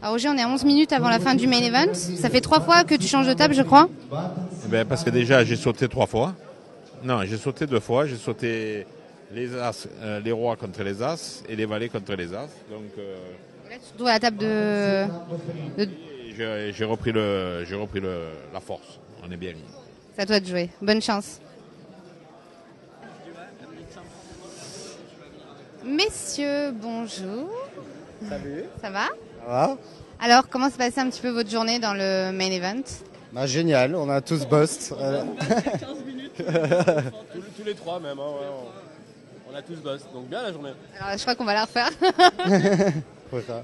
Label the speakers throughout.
Speaker 1: Alors Roger, on est à 11 minutes avant la fin du main event. Ça fait 3 fois que tu changes de table, je crois.
Speaker 2: Parce que déjà, j'ai sauté 3 fois. Non, j'ai sauté 2 fois. J'ai sauté les as, les rois contre les as et les valets contre les as. Donc,
Speaker 1: là, tu te trouves à la table de...
Speaker 2: j'ai repris la force. On est bien.
Speaker 1: C'est à toi de jouer. Bonne chance. Messieurs, bonjour.
Speaker 3: Salut.
Speaker 1: Ça va?
Speaker 3: Ça va?
Speaker 1: Alors, comment s'est passée un petit peu votre journée dans le main event?
Speaker 3: Génial, on a tous bust.
Speaker 4: 15 minutes. tous les 3 même. Hein, ouais, on a tous bust. Donc bien la journée.
Speaker 1: Alors, je crois qu'on va la refaire.
Speaker 3: Voilà.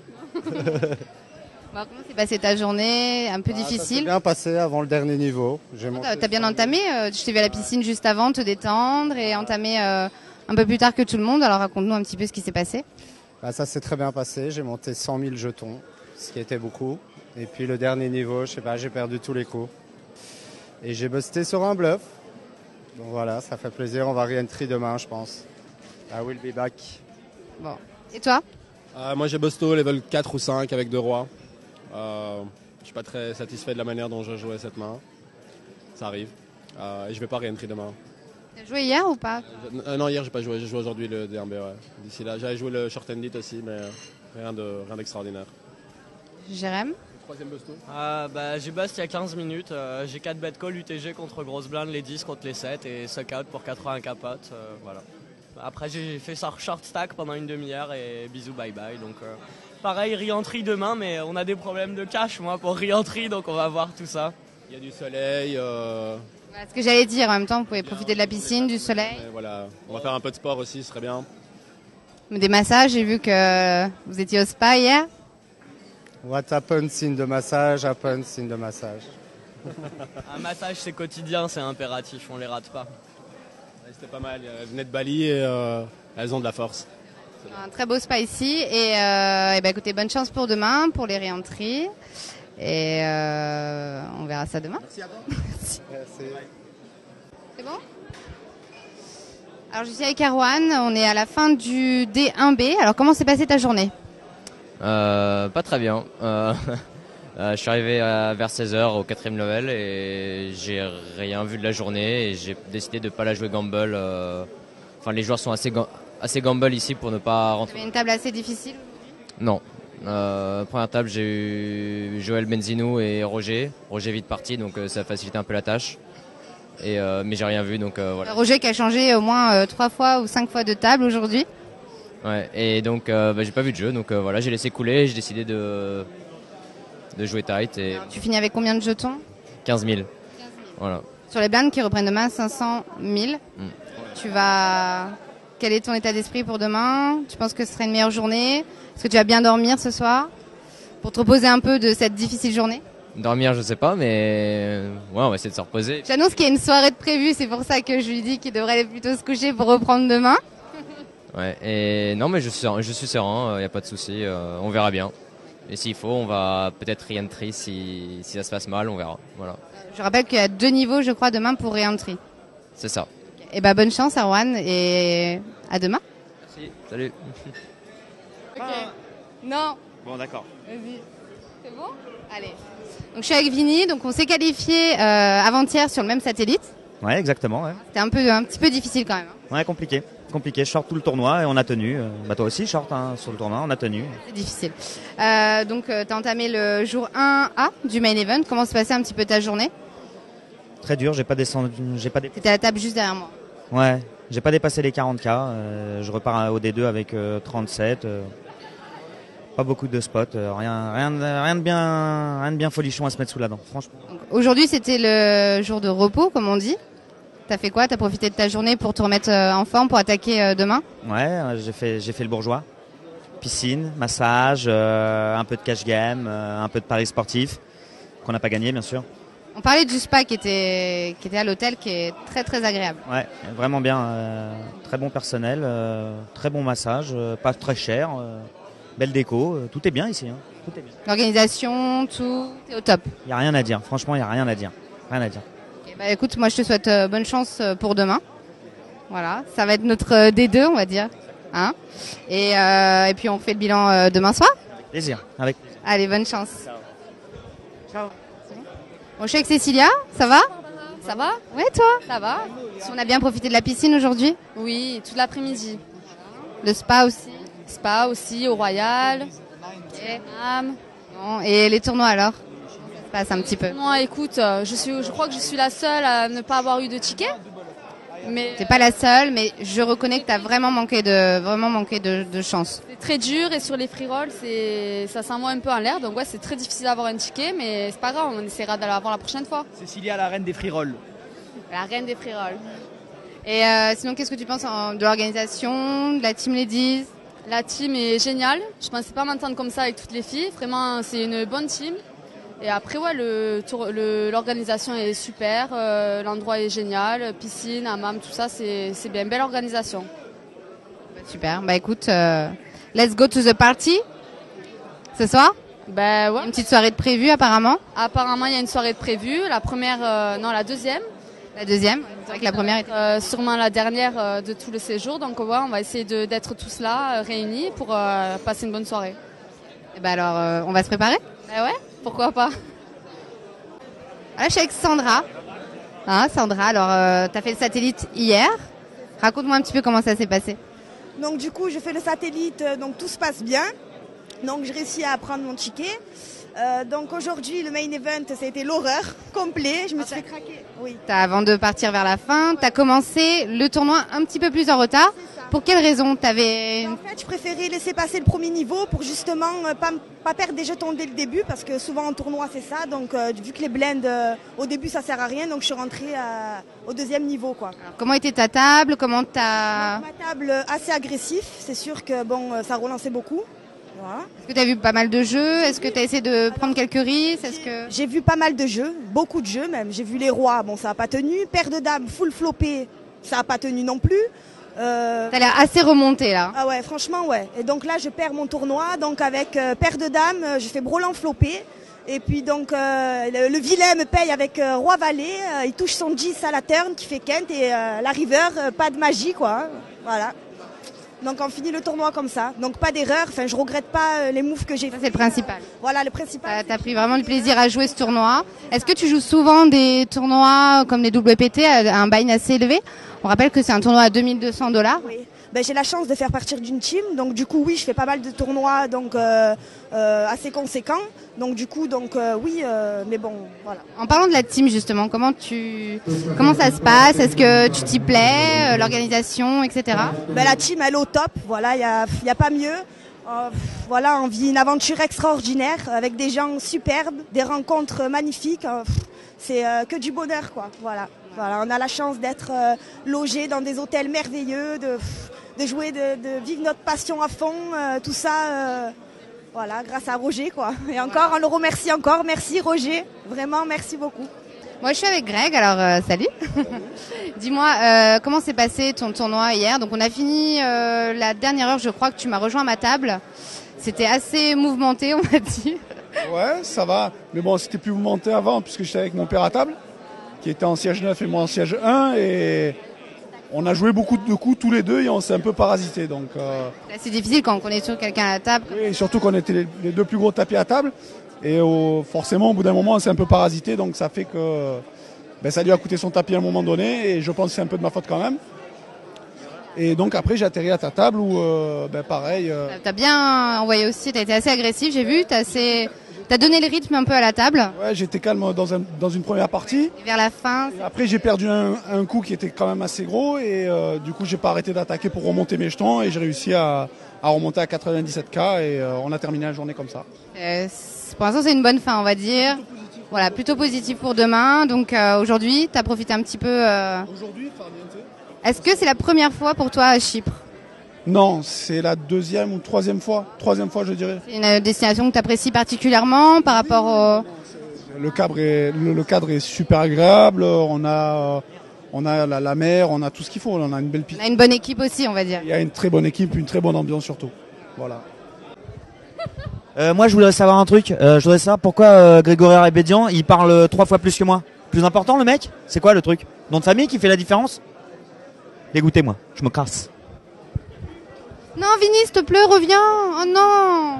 Speaker 1: Comment s'est passée ta journée? Un peu
Speaker 3: Ça s'est
Speaker 1: difficile?
Speaker 3: bien passé avant le dernier niveau.
Speaker 1: T'as bien entamé? Je t'ai vu à la piscine juste avant, te détendre et entamer un peu plus tard que tout le monde. Alors, raconte-nous un petit peu ce qui s'est passé.
Speaker 3: Ça s'est très bien passé. J'ai monté 100 000 jetons, ce qui était beaucoup. Et puis le dernier niveau, je sais pas, j'ai perdu tous les coups. Et j'ai busté sur un bluff. Donc voilà, ça fait plaisir. On va re-entry demain, je pense. I will be back.
Speaker 1: Bon. Et toi?
Speaker 4: Moi j'ai busto level 4 ou 5 avec 2 rois. Je suis pas très satisfait de la manière dont je jouais cette main. Ça arrive. Et je vais pas re-entry demain.
Speaker 1: T'as joué hier ou pas?
Speaker 4: Non, hier j'ai pas joué. J'ai joué aujourd'hui le DMB. Ouais. D'ici là, j'avais joué le short ended aussi, mais rien d'extraordinaire.
Speaker 1: Jérém?
Speaker 4: Troisième busto.
Speaker 5: J'ai bust il y a 15 minutes. J'ai 4 bet call UTG contre grosse blinde, les 10 contre les 7 et suck out pour 80 capotes. Voilà. Après j'ai fait ça short stack pendant une demi-heure et bisous bye bye. Donc pareil, re-entry demain, mais on a des problèmes de cash moi pour re-entry, donc on va voir tout ça.
Speaker 4: Il y a du soleil.
Speaker 1: Voilà ce que j'allais dire, en même temps vous pouvez profiter de la piscine, du soleil.
Speaker 4: Voilà, on va faire un peu de sport aussi, ce serait bien.
Speaker 1: Des massages, j'ai vu que vous étiez au spa hier.
Speaker 3: What happens in the massage happens in the massage.
Speaker 5: Un massage c'est quotidien, c'est impératif, on les rate pas.
Speaker 4: Ouais, c'était pas mal, elles venaient de Bali et elles ont de la force.
Speaker 1: Un très beau spa ici et écoutez, bonne chance pour demain, pour les réentrées et on verra ça demain.
Speaker 4: Merci à toi.
Speaker 1: Merci. C'est bon? Alors je suis avec Arwan, on est à la fin du D1B. Alors comment s'est passée ta journée?
Speaker 6: Pas très bien. Je suis arrivé vers 16h au 4ème level et j'ai rien vu de la journée et j'ai décidé de ne pas la jouer gamble. Les joueurs sont assez gamble ici pour ne pas rentrer.
Speaker 1: Tu avais une table assez difficile?
Speaker 6: Non. Première table, j'ai eu Joël Benzinou et Roger. Roger vite parti, donc ça a facilité un peu la tâche. Mais j'ai rien vu, donc voilà.
Speaker 1: Roger qui a changé au moins 3 fois ou 5 fois de table aujourd'hui.
Speaker 6: Ouais, et donc j'ai pas vu de jeu, donc voilà, j'ai laissé couler et j'ai décidé de jouer tight. Et
Speaker 1: Alors, tu finis avec combien de jetons?
Speaker 6: 15 000. Voilà.
Speaker 1: Sur les blindes qui reprennent demain 500 000. Quel est ton état d'esprit pour demain? Tu penses que ce serait une meilleure journée? Est-ce que tu vas bien dormir ce soir pour te reposer un peu de cette difficile journée?
Speaker 6: Dormir, je sais pas, mais ouais, on va essayer de se reposer.
Speaker 1: J'annonce qu'il y a une soirée de prévue, c'est pour ça que je lui dis qu'il devrait aller plutôt se coucher pour reprendre demain.
Speaker 6: Ouais, et non, mais je suis serein, y a pas de souci, on verra bien. Et s'il faut, on va peut-être re-entry si ça se passe mal, on verra. Voilà.
Speaker 1: Je rappelle qu'il y a 2 niveaux, je crois, demain pour re-entry.
Speaker 6: C'est ça.
Speaker 1: Et bonne chance, Arwan, et à demain.
Speaker 6: Merci, salut.
Speaker 1: Ok. Non.
Speaker 7: Bon, d'accord.
Speaker 1: Vas-y. C'est bon? Allez. Donc je suis avec Vini, donc on s'est qualifié avant-hier sur le même satellite.
Speaker 7: Ouais, exactement. Ouais,
Speaker 1: C'était un petit peu difficile quand même.
Speaker 7: ouais, compliqué. Je short tout le tournoi et on a tenu. Toi aussi, short sur le tournoi, on a tenu.
Speaker 1: C'est difficile. Donc tu as entamé le jour 1A du main event. Comment s'est passée un petit peu ta journée?
Speaker 7: Très dur, j'ai pas descendu.
Speaker 1: T'étais à la table juste derrière moi.
Speaker 7: Ouais, j'ai pas dépassé les 40K. Je repars au D2 avec 37. Pas beaucoup de spots, rien de bien folichon à se mettre sous la dent, franchement.
Speaker 1: Aujourd'hui, c'était le jour de repos, comme on dit. T'as fait quoi? T'as profité de ta journée pour te remettre en forme pour attaquer demain?
Speaker 7: Ouais, j'ai fait le bourgeois. Piscine, massage, un peu de cash game, un peu de paris sportif, qu'on n'a pas gagné, bien sûr.
Speaker 1: On parlait du spa qui était à l'hôtel, qui est très très agréable.
Speaker 7: Ouais, vraiment bien. Très bon personnel, très bon massage, pas très cher. Belle déco, tout est bien ici. Hein. Tout est bien.
Speaker 1: L'organisation, tout est au top.
Speaker 7: Il n'y a rien à dire, franchement, il n'y a rien à dire.
Speaker 1: Okay, écoute, moi je te souhaite bonne chance pour demain. Voilà, ça va être notre D2, on va dire. Hein et puis on fait le bilan demain soir.
Speaker 7: Avec plaisir.
Speaker 1: Allez, bonne chance. Ciao. Bon, je suis avec Cécilia, ça va?
Speaker 8: Ça va?
Speaker 1: Ouais, toi?
Speaker 8: Ça va?
Speaker 1: On a bien profité de la piscine aujourd'hui?
Speaker 8: Oui, toute l'après-midi.
Speaker 1: Le spa aussi?
Speaker 8: Spa aussi, au Royal.
Speaker 1: Ok.
Speaker 8: Hammam.
Speaker 1: Bon, et les tournois alors? Ça se passe un petit peu.
Speaker 8: Moi, écoute, je crois que je suis la seule à ne pas avoir eu de ticket. Mais
Speaker 1: T'es pas la seule, mais je reconnais que t'as vraiment manqué de chance.
Speaker 8: c'est très dur et sur les free rolls, ça s'envoie un peu en l'air. Donc ouais, c'est très difficile d'avoir un ticket, mais c'est pas grave, on essaiera de l'avoir la prochaine fois.
Speaker 9: Cécilia, la reine des free rolls.
Speaker 8: La reine des free rolls.
Speaker 1: Et sinon, qu'est-ce que tu penses de l'organisation, de la Team Ladies?
Speaker 8: La team est géniale. Je pensais pas m'entendre comme ça avec toutes les filles. Vraiment, c'est une bonne team. Et après, ouais, l'organisation est super. L'endroit est génial. Piscine, hammam, tout ça, c'est bien. Belle organisation.
Speaker 1: Super. Bah écoute, let's go to the party ce soir.
Speaker 8: Ben ouais.
Speaker 1: Une petite soirée de prévue apparemment.
Speaker 8: Apparemment, il y a une soirée de prévue. La première, non, la deuxième.
Speaker 1: La deuxième. C'est vrai que la première était...
Speaker 8: Sûrement la dernière de tout le séjour. Donc ouais, on va essayer d'être tous là, réunis pour passer une bonne soirée.
Speaker 1: Et bah alors, on va se préparer?
Speaker 8: Ben ouais, pourquoi pas.
Speaker 1: Là, je suis avec Sandra. Hein, Sandra, alors t'as fait le satellite hier. Raconte-moi un petit peu comment ça s'est passé.
Speaker 10: Donc du coup, je fais le satellite, donc tout se passe bien. Donc je réussis à prendre mon ticket. Donc aujourd'hui, le main event, ça a été l'horreur complet. Je me suis fait craquer. Oui.
Speaker 1: Avant de partir vers la fin, t'as commencé le tournoi un petit peu plus en retard. Pour quelle raison?
Speaker 10: En fait, je préférais laisser passer le premier niveau pour justement pas perdre des jetons dès le début, parce que souvent en tournoi c'est ça. Donc vu que les blends au début ça sert à rien, donc je suis rentrée au deuxième niveau, quoi.
Speaker 1: Alors, comment était ta table? Comment t'as...
Speaker 10: Ma table assez agressif, c'est sûr que bon, ça relançait beaucoup. Voilà.
Speaker 1: Est-ce que tu as vu pas mal de jeux? Est-ce que tu as essayé de prendre quelques risques?
Speaker 10: J'ai vu pas mal de jeux, beaucoup de jeux même. J'ai vu les rois, bon ça n'a pas tenu. Paire de dames, full floppé, ça n'a pas tenu non plus.
Speaker 1: T'as l'air assez remonté là.
Speaker 10: Ah ouais, franchement ouais. Et donc là je perds mon tournoi, donc avec paire de dames, je fais brelan floppé. Et puis donc le vilain me paye avec roi valet, il touche son 10 à la turn qui fait quinte et la river, pas de magie quoi. Hein. Voilà. Donc on finit le tournoi comme ça. Donc pas d'erreur, enfin je regrette pas les moves que j'ai fait.
Speaker 1: C'est le principal.
Speaker 10: Voilà, le principal.
Speaker 1: T'as pris vraiment du plaisir à jouer ce tournoi. Est-ce que tu joues souvent des tournois comme les WPT à un buy-in assez élevé? On rappelle que c'est un tournoi à $2200.
Speaker 10: Oui. Ben, j'ai la chance de faire partir d'une team, donc du coup oui, je fais pas mal de tournois donc assez conséquents. Donc du coup oui, mais bon voilà.
Speaker 1: En parlant de la team justement, comment ça se passe? Est-ce que tu t'y plais, l'organisation, etc.
Speaker 10: Ben, la team elle est au top, voilà, y a pas mieux. Voilà, on vit une aventure extraordinaire avec des gens superbes, des rencontres magnifiques. C'est que du bonheur quoi. Voilà, on a la chance d'être logés dans des hôtels merveilleux, de jouer, de vivre notre passion à fond, tout ça. Voilà, grâce à Roger quoi. Et encore, on le remercie encore. Merci Roger, vraiment merci beaucoup.
Speaker 1: Moi je suis avec Greg, alors salut. Dis-moi, comment s'est passé ton tournoi hier? Donc on a fini la dernière heure, je crois que tu m'as rejoint à ma table. C'était assez mouvementé, on m'a dit.
Speaker 11: Ouais, ça va. Mais bon, c'était plus mouvementé avant puisque j'étais avec mon père à table, qui était en siège 9 et moi en siège 1. Et on a joué beaucoup de coups tous les deux et on s'est un peu parasité. Donc,
Speaker 1: c'est difficile quand on connaît sur quelqu'un à la table.
Speaker 11: Oui, et surtout qu'on était les deux plus gros tapis à table. Et forcément, au bout d'un moment, on s'est un peu parasité. Donc ça fait que ça lui a coûté son tapis à un moment donné. Et je pense que c'est un peu de ma faute quand même. Et donc après, j'ai atterri à ta table où, pareil...
Speaker 1: T'as bien envoyé aussi, t'as été assez agressif, j'ai vu. T'as donné le rythme un peu à la table.
Speaker 11: Ouais, j'étais calme dans une première partie.
Speaker 1: Et vers la fin...
Speaker 11: Et après, j'ai perdu un coup qui était quand même assez gros. Et du coup, j'ai pas arrêté d'attaquer pour remonter mes jetons. Et j'ai réussi à remonter à 97K. Et on a terminé la journée comme ça.
Speaker 1: Pour l'instant, c'est une bonne fin, on va dire. Voilà, plutôt positif pour demain. Donc aujourd'hui, t'as profité un petit peu...
Speaker 11: Aujourd'hui,
Speaker 1: Est-ce que c'est la première fois pour toi à Chypre?
Speaker 11: Non, c'est la deuxième ou troisième fois. Troisième fois, je dirais.
Speaker 1: C'est une destination que tu apprécies particulièrement par rapport au...
Speaker 11: Le cadre est super agréable. On a la mer, on a tout ce qu'il faut. On a une belle piste.
Speaker 1: On a une bonne équipe aussi, on va dire.
Speaker 11: Il y a une très bonne équipe, une très bonne ambiance surtout. Voilà.
Speaker 7: Moi, je voudrais savoir un truc. Je voudrais savoir pourquoi Grégory Arbédian, il parle 3 fois plus que moi. Plus important, le mec? C'est quoi le truc? Nom de famille qui fait la différence? Dégoûtez moi, je me casse.
Speaker 1: Non, Vinny, s'il te plaît, reviens. Oh non.